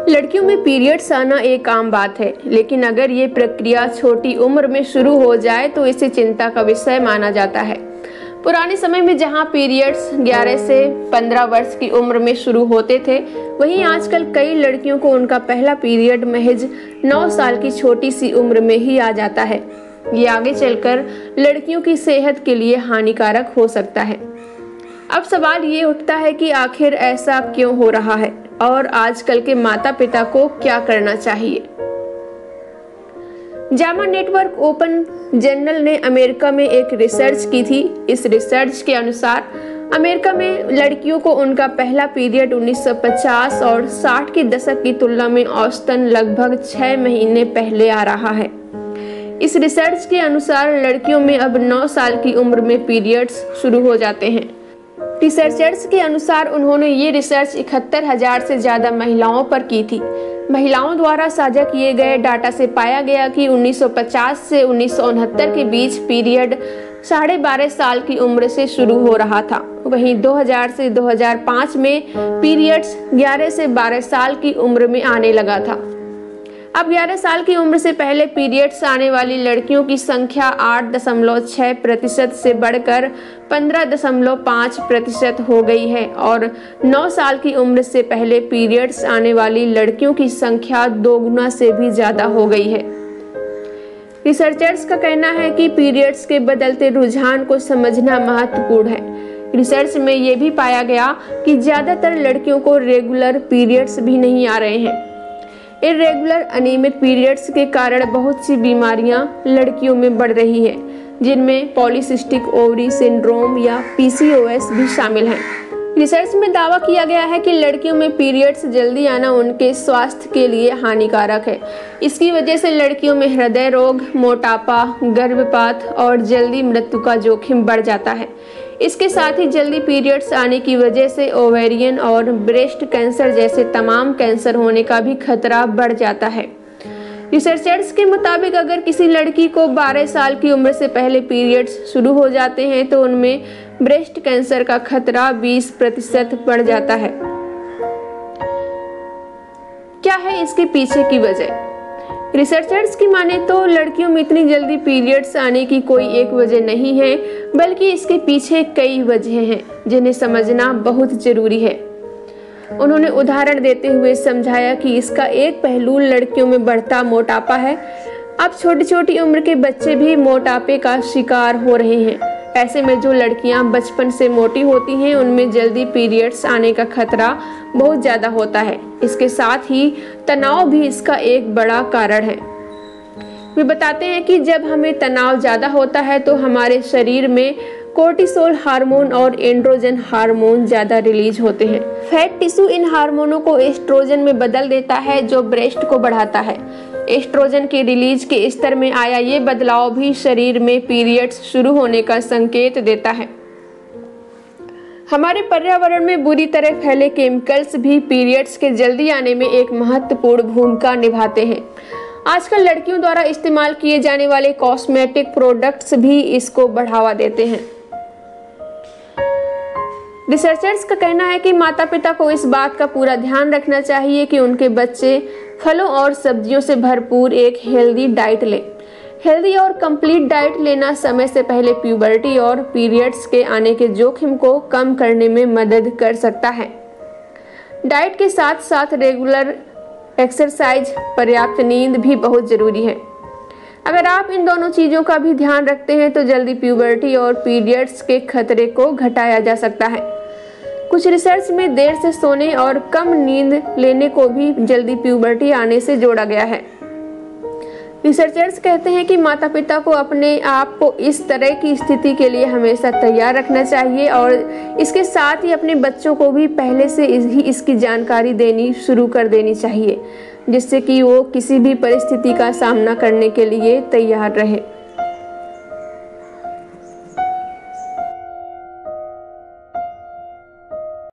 लड़कियों में पीरियड्स आना एक आम बात है, लेकिन अगर ये प्रक्रिया छोटी उम्र में शुरू हो जाए तो इसे चिंता का विषय माना जाता है। पुराने समय में जहां पीरियड्स 11 से 15 वर्ष की उम्र में शुरू होते थे, वहीं आजकल कई लड़कियों को उनका पहला पीरियड महज 9 साल की छोटी सी उम्र में ही आ जाता है। ये आगे चलकर लड़कियों की सेहत के लिए हानिकारक हो सकता है। अब सवाल ये उठता है कि आखिर ऐसा क्यों हो रहा है और आजकल के माता पिता को क्या करना चाहिए। जामा नेटवर्क ओपन जर्नल ने अमेरिका में एक रिसर्च की थी। इस रिसर्च के अनुसार अमेरिका में लड़कियों को उनका पहला पीरियड 1950 और 60 के दशक की तुलना में औसतन लगभग 6 महीने पहले आ रहा है। इस रिसर्च के अनुसार लड़कियों में अब 9 साल की उम्र में पीरियड्स शुरू हो जाते हैं। रिसर्चर्स के अनुसार उन्होंने ये रिसर्च 71,000 से ज़्यादा महिलाओं पर की थी। महिलाओं द्वारा साझा किए गए डाटा से पाया गया कि 1950 से 1969 के बीच पीरियड 12.5 साल की उम्र से शुरू हो रहा था। वहीं 2000 से 2005 में पीरियड्स 11 से 12 साल की उम्र में आने लगा था। अब 11 साल की उम्र से पहले पीरियड्स आने वाली लड़कियों की संख्या 8.6% से बढ़कर 15.5% हो गई है और 9 साल की उम्र से पहले पीरियड्स आने वाली लड़कियों की संख्या 2 गुना से भी ज़्यादा हो गई है। रिसर्चर्स का कहना है कि पीरियड्स के बदलते रुझान को समझना महत्वपूर्ण है। रिसर्च में ये भी पाया गया कि ज़्यादातर लड़कियों को रेगुलर पीरियड्स भी नहीं आ रहे हैं। इर्रेगुलर अनियमित पीरियड्स के कारण बहुत सी बीमारियां लड़कियों में बढ़ रही है, जिनमें पॉलीसिस्टिक ओवरी सिंड्रोम या PCOS भी शामिल हैं। रिसर्च में दावा किया गया है कि लड़कियों में पीरियड्स जल्दी आना उनके स्वास्थ्य के लिए हानिकारक है। इसकी वजह से लड़कियों में हृदय रोग, मोटापा, गर्भपात और जल्दी मृत्यु का जोखिम बढ़ जाता है। इसके साथ ही जल्दी पीरियड्स आने की वजह से ओवेरियन और ब्रेस्ट कैंसर जैसे तमाम कैंसर होने का भी खतरा बढ़ जाता है। रिसर्चर्स के मुताबिक अगर किसी लड़की को 12 साल की उम्र से पहले पीरियड्स शुरू हो जाते हैं तो उनमें ब्रेस्ट कैंसर का खतरा 20% बढ़ जाता है। क्या है इसके पीछे की वजह? रिसर्चर्स की माने तो लड़कियों में इतनी जल्दी पीरियड्स आने की कोई एक वजह नहीं है, बल्कि इसके पीछे कई वजह हैं जिन्हें समझना बहुत जरूरी है। उन्होंने उदाहरण देते हुए समझाया कि इसका एक पहलू लड़कियों में बढ़ता मोटापा है। अब छोटी छोटी उम्र के बच्चे भी मोटापे का शिकार हो रहे हैं। ऐसे में जो लड़कियां बचपन से मोटी होती हैं उनमें जल्दी पीरियड्स आने का खतरा बहुत ज़्यादा होता है। इसके साथ ही तनाव भी इसका एक बड़ा कारण है। वे बताते हैं कि जब हमें तनाव ज़्यादा होता है तो हमारे शरीर में कोर्टिसोल हार्मोन और एंड्रोजन हार्मोन ज़्यादा रिलीज होते हैं। फैट टिश्यू इन हार्मोनों को एस्ट्रोजन में बदल देता है जो ब्रेस्ट को बढ़ाता है। एस्ट्रोजन के रिलीज के स्तर में आया ये बदलाव भी शरीर में पीरियड्स शुरू होने का संकेत देता है। हमारे पर्यावरण में बुरी तरह फैले केमिकल्स भी पीरियड्स के जल्दी आने में एक महत्वपूर्ण भूमिका निभाते हैं। आजकल लड़कियों द्वारा इस्तेमाल किए जाने वाले कॉस्मेटिक प्रोडक्ट्स भी इसको बढ़ावा देते हैं। रिसर्चर्स का कहना है कि माता पिता को इस बात का पूरा ध्यान रखना चाहिए कि उनके बच्चे फलों और सब्जियों से भरपूर एक हेल्दी डाइट लें। हेल्दी और कंप्लीट डाइट लेना समय से पहले प्यूबर्टी और पीरियड्स के आने के जोखिम को कम करने में मदद कर सकता है। डाइट के साथ साथ रेगुलर एक्सरसाइज, पर्याप्त नींद भी बहुत ज़रूरी है। अगर आप इन दोनों चीज़ों का भी ध्यान रखते हैं तो जल्दी प्यूबर्टी और पीरियड्स के खतरे को घटाया जा सकता है। कुछ रिसर्च में देर से सोने और कम नींद लेने को भी जल्दी प्यूबर्टी आने से जोड़ा गया है। रिसर्चर्स कहते हैं कि माता पिता को अपने आप को इस तरह की स्थिति के लिए हमेशा तैयार रखना चाहिए और इसके साथ ही अपने बच्चों को भी पहले से ही इसकी जानकारी देनी शुरू कर देनी चाहिए, जिससे कि वो किसी भी परिस्थिति का सामना करने के लिए तैयार रहे।